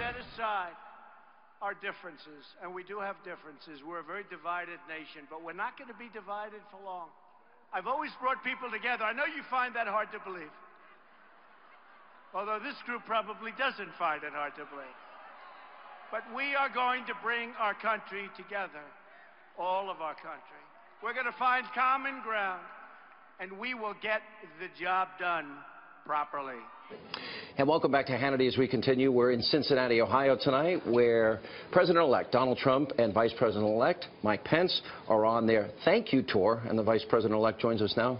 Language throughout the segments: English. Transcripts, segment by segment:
set aside our differences, and we do have differences. We're a very divided nation, but we're not going to be divided for long. I've always brought people together. I know you find that hard to believe, although this group probably doesn't find it hard to believe. But we are going to bring our country together, all of our country. We're going to find common ground, and we will get the job done properly. And welcome back to Hannity as we continue. We're in Cincinnati, Ohio tonight, where President-elect Donald Trump and Vice President-elect Mike Pence are on their thank you tour, and the Vice President-elect joins us now.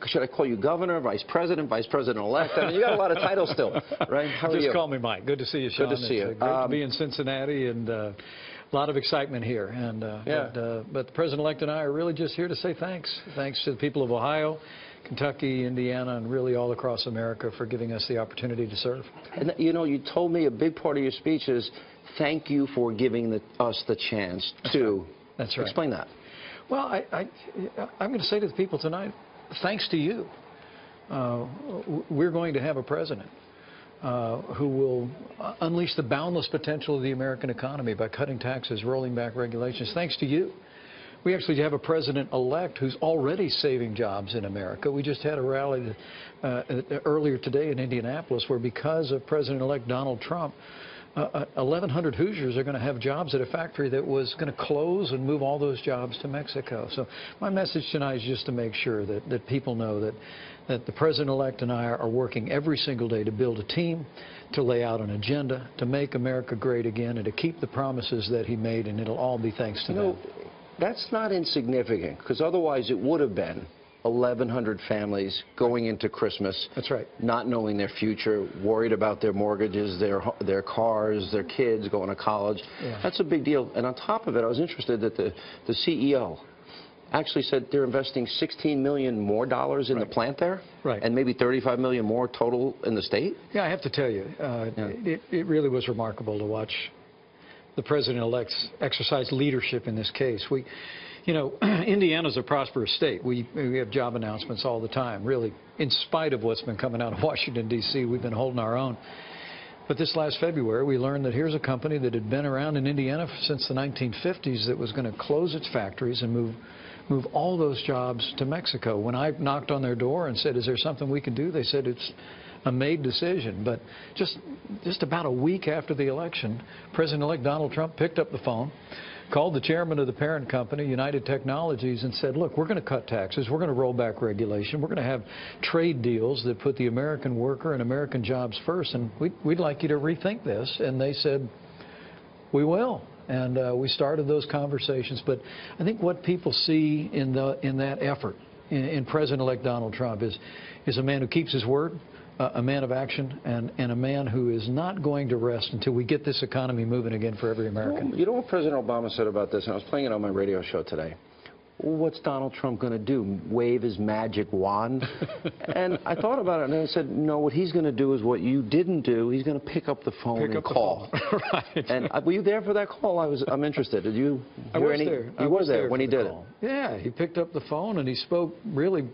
Should I call you Governor, Vice President-elect? I mean, you got a lot of titles still, right? How are you? Just call me Mike. Good to see you, Sean. Good to see you. It's great to be in Cincinnati, and a lot of excitement here. And but the President-elect and I are really just here to say thanks. Thanks to the people of Ohio, Kentucky, Indiana, and really all across America for giving us the opportunity to serve. And you know, you told me a big part of your speech is thank you for giving us the chance to. That's right. Explain that. Well, I'm going to say to the people tonight, thanks to you, we're going to have a president who will unleash the boundless potential of the American economy by cutting taxes, rolling back regulations. Thanks to you. We actually have a president-elect who's already saving jobs in America. We just had a rally earlier today in Indianapolis where, because of President-elect Donald Trump, 1,100 Hoosiers are going to have jobs at a factory that was going to close and move all those jobs to Mexico. So my message tonight is just to make sure that people know that the President-elect and I are working every single day to build a team, to lay out an agenda, to make America great again, and to keep the promises that he made, and it'll all be thanks to them. That's not insignificant, because otherwise it would have been 1,100 families going into Christmas. That's right. Not knowing their future, worried about their mortgages, their cars, their kids going to college. Yeah. That's a big deal. And on top of it, I was interested that the CEO actually said they're investing $16 million more in the plant there, and maybe $35 million more total in the state. Yeah, I have to tell you, it really was remarkable to watch the President-elect's exercise leadership in this case. You know, Indiana's a prosperous state. We have job announcements all the time, really. In spite of what's been coming out of Washington, D.C., we've been holding our own. But this last February, we learned that here's a company that had been around in Indiana since the 1950s that was going to close its factories and move all those jobs to Mexico. When I knocked on their door and said, is there something we can do? They said it's a made decision. But just about a week after the election, President-elect Donald Trump picked up the phone, called the chairman of the parent company, United Technologies, and said, look, we're going to cut taxes, we're going to roll back regulation, we're going to have trade deals that put the American worker and American jobs first, and we'd like you to rethink this. And they said, we will. And we started those conversations. But I think what people see in that effort in President-elect Donald Trump is a man who keeps his word, a man of action, and a man who is not going to rest until we get this economy moving again for every American. You know what President Obama said about this? And I was playing it on my radio show today. What's Donald Trump going to do? Wave his magic wand? And I thought about it, and I said, no, what he's going to do is what you didn't do. He's going to pick up the phone and call. Right. And were you there for that call? I'm interested. Did you hear any? I was there when he did it. Yeah, he picked up the phone and he spoke really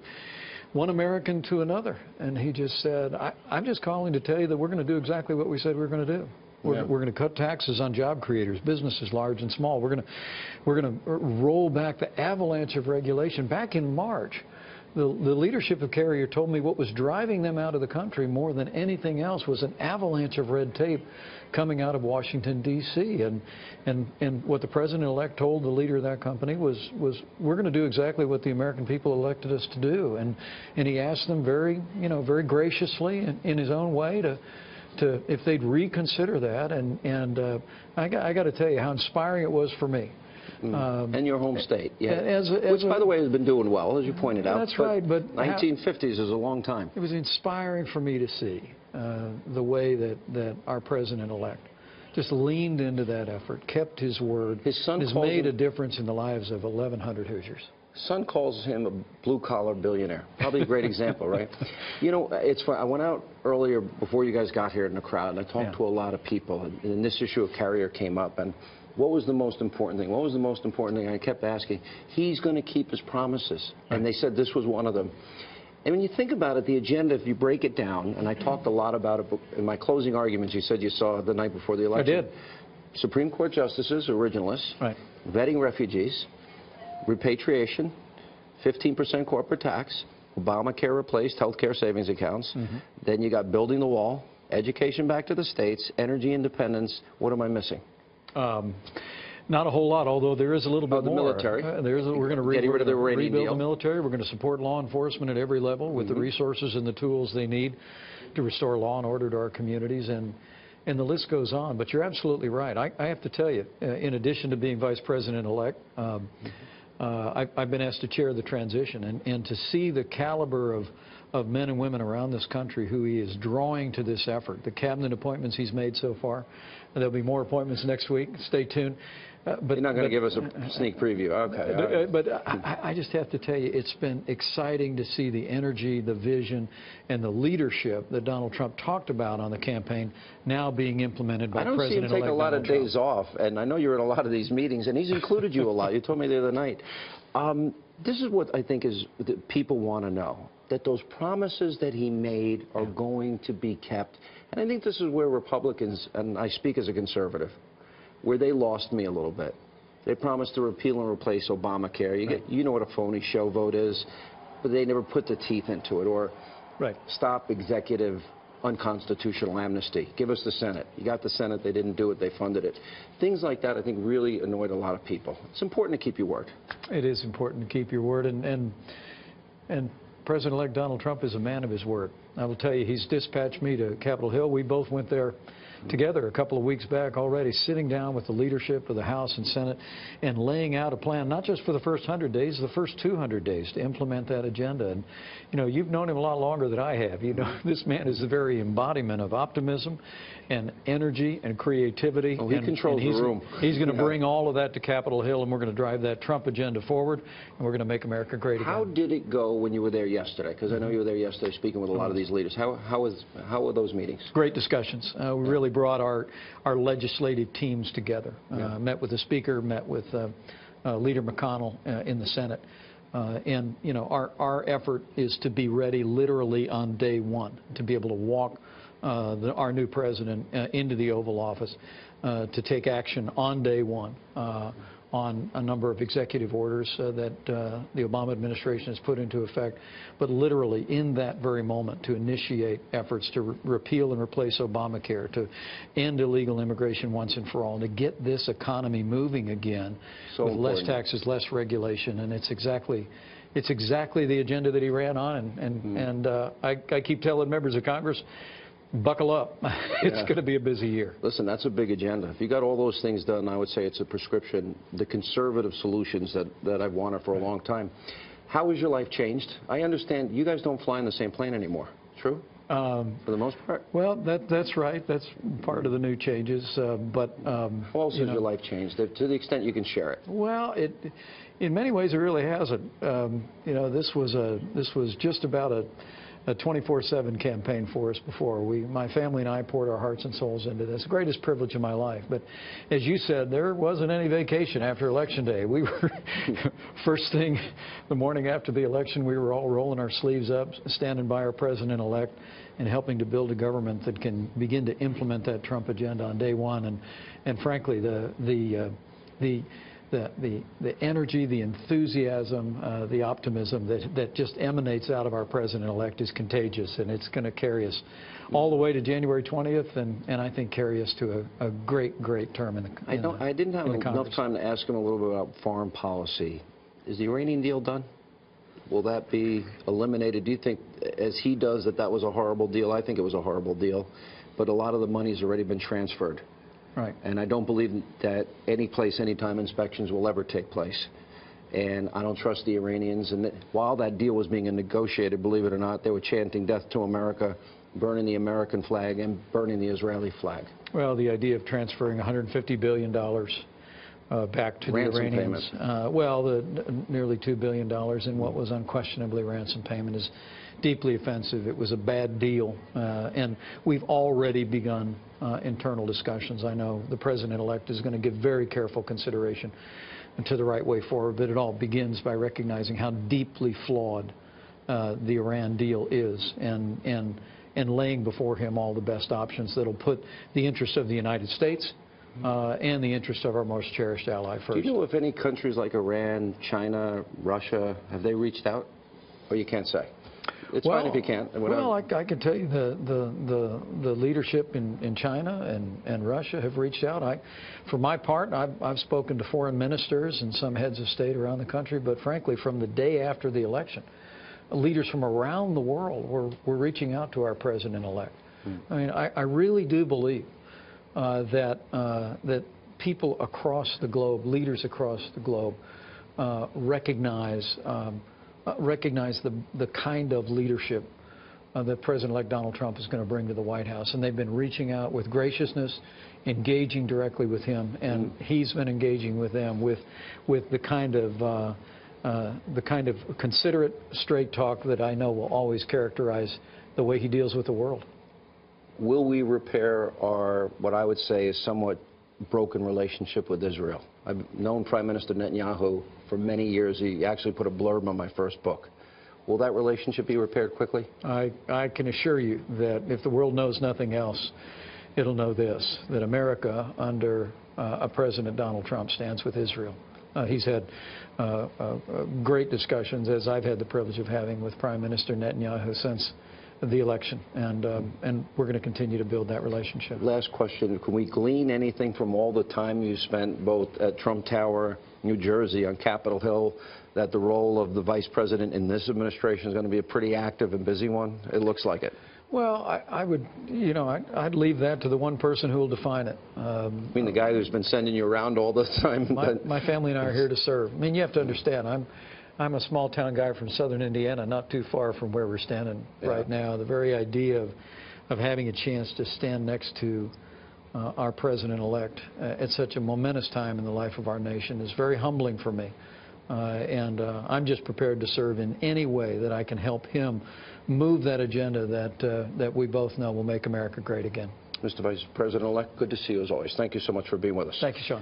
one American to another, and he just said, I'm just calling to tell you that we're going to do exactly what we said we were going to do. We're going to cut taxes on job creators, businesses large and small. We're going to roll back the avalanche of regulation. Back in March, the leadership of Carrier told me what was driving them out of the country more than anything else was an avalanche of red tape coming out of Washington, D.C. And what the President-elect told the leader of that company was we're going to do exactly what the American people elected us to do. And he asked them very graciously in his own way to if they'd reconsider that. And I got to tell you how inspiring it was for me. And your home state, which, by the way, has been doing well, as you pointed out. That's right, but 1950s is a long time. It was inspiring for me to see the way that our President-elect just leaned into that effort, kept his word, his son has made a difference in the lives of 1,100 Hoosiers. Son calls him a blue-collar billionaire. Probably a great example, right? You know, it's funny. I went out earlier before you guys got here in the crowd, and I talked to a lot of people, and this issue of Carrier came up, and what was the most important thing? What was the most important thing? I kept asking. He's going to keep his promises. And they said this was one of them. And when you think about it, the agenda, if you break it down, and I talked a lot about it in my closing arguments, you said you saw the night before the election. I did. Supreme Court justices, originalists, right. vetting refugees, repatriation, 15% corporate tax, Obamacare replaced, health care savings accounts. Then you got building the wall, education back to the states, energy independence. What am I missing? Not a whole lot, although there is a little bit the more. Military. We're going to rid of the Iranian rebuild deal. the military. We're going to support law enforcement at every level with the resources and the tools they need to restore law and order to our communities, and the list goes on. But you're absolutely right. I have to tell you, in addition to being Vice President-elect, I've been asked to chair the transition, and to see the caliber of men and women around this country who he is drawing to this effort, the cabinet appointments he's made so far, and there'll be more appointments next week. Stay tuned. But you're not going to give us a sneak preview. Okay. But I just have to tell you, it's been exciting to see the energy, the vision, and the leadership that Donald Trump talked about on the campaign now being implemented by President-elect Donald Trump. I don't see him take a lot of days off, and I know you're in a lot of these meetings, and he's included you a lot. You told me the other night. This is what I think is that people want to know, that those promises that he made are going to be kept. And I think this is where Republicans, and I speak as a conservative, where they lost me a little bit. They promised to repeal and replace Obamacare. You know what a phony show vote is, but they never put the teeth into it. Or stop executive unconstitutional amnesty. Give us the Senate. You got the Senate. They didn't do it. They funded it. Things like that, I think, really annoyed a lot of people. It's important to keep your word. It is important to keep your word. And President-elect Donald Trump is a man of his word. I will tell you, he's dispatched me to Capitol Hill. We both went there together a couple of weeks back already, sitting down with the leadership of the House and Senate and laying out a plan, not just for the first 100 days, the first 200 days to implement that agenda. And, you know, you've known him a lot longer than I have. You know, this man is the very embodiment of optimism and energy and creativity. Oh, he controls the room. He's going to bring all of that to Capitol Hill, and we're going to drive that Trump agenda forward, and we're going to make America great again. How did it go when you were there yesterday? Because I know you were there yesterday speaking with a lot of these leaders. How were those meetings? Great discussions. We really brought our legislative teams together. Met with the Speaker, met with Leader McConnell in the Senate. And, you know, our effort is to be ready literally on day one, to be able to walk our new president into the Oval Office to take action on day one on a number of executive orders that the Obama administration has put into effect, but literally in that very moment to initiate efforts to repeal and replace Obamacare, to end illegal immigration once and for all, and to get this economy moving again with less taxes, less regulation. And it's exactly the agenda that he ran on. And I keep telling members of Congress, buckle up. It's going to be a busy year. Listen, that's a big agenda. If you got all those things done, I would say it's a prescription, the conservative solutions that I've wanted for a long time. How has your life changed? I understand you guys don't fly in the same plane anymore. True? For the most part? Well, that's right. That's part of the new changes. But how else has your life changed, to the extent you can share it? Well, in many ways, it really hasn't. You know, this was just about a 24/7 campaign for us before. My family and I poured our hearts and souls into this. The greatest privilege of my life. But as you said, there wasn't any vacation after Election Day. We were, first thing, the morning after the election, we were all rolling our sleeves up, standing by our president-elect and helping to build a government that can begin to implement that Trump agenda on day one. And frankly, the energy, the enthusiasm, the optimism that just emanates out of our president-elect is contagious, and it's going to carry us all the way to January 20th, and I think carry us to a great, great term in the Congress. I didn't have enough time to ask him a little bit about foreign policy. Is the Iranian deal done? Will that be eliminated? Do you think, as he does, that was a horrible deal? I think it was a horrible deal, but a lot of the money's already been transferred. Right. And I don't believe that any place, anytime inspections will ever take place. And I don't trust the Iranians. And while that deal was being negotiated, believe it or not, they were chanting death to America, burning the American flag and burning the Israeli flag. Well, the idea of transferring $150 billion back to the Iranians. Nearly $2 billion in what was unquestionably ransom payment is deeply offensive. It was a bad deal, and we've already begun internal discussions. I know the president-elect is going to give very careful consideration to the right way forward, but it all begins by recognizing how deeply flawed the Iran deal is, and laying before him all the best options that'll put the interests of the United States and the interests of our most cherished ally first. Do you know if any countries like Iran, China, Russia, have they reached out? Or you can't say? It's fine if you can't. Well, I can tell you the leadership in China and Russia have reached out. For my part, I've spoken to foreign ministers and some heads of state around the country, but frankly, from the day after the election, leaders from around the world were reaching out to our president-elect. I mean, I really do believe that people across the globe, leaders across the globe, recognize the kind of leadership that President-elect Donald Trump is going to bring to the White House. And they've been reaching out with graciousness, engaging directly with him, and he's been engaging with them with the kind of considerate, straight talk that I know will always characterize the way he deals with the world. Will we repair our, what I would say is somewhat broken relationship with Israel? I've known Prime Minister Netanyahu for many years. He actually put a blurb on my first book. Will that relationship be repaired quickly? I can assure you that if the world knows nothing else, it'll know this, that America, under President Donald Trump, stands with Israel. He's had great discussions, as I've had the privilege of having with Prime Minister Netanyahu since the election, and we're going to continue to build that relationship. Last question, can we glean anything from all the time you spent both at Trump Tower, New Jersey, on Capitol Hill, that the role of the Vice President in this administration is going to be a pretty active and busy one? It looks like it. Well, I would, I'd leave that to the one person who will define it. I mean, the guy who's been sending you around all the time. My family and I are here to serve. I mean, you have to understand, I'm a small-town guy from southern Indiana, not too far from where we're standing right now. The very idea of having a chance to stand next to our president-elect at such a momentous time in the life of our nation is very humbling for me. And I'm just prepared to serve in any way that I can help him move that agenda that we both know will make America great again. Mr. Vice President-elect, good to see you as always. Thank you so much for being with us. Thank you, Sean.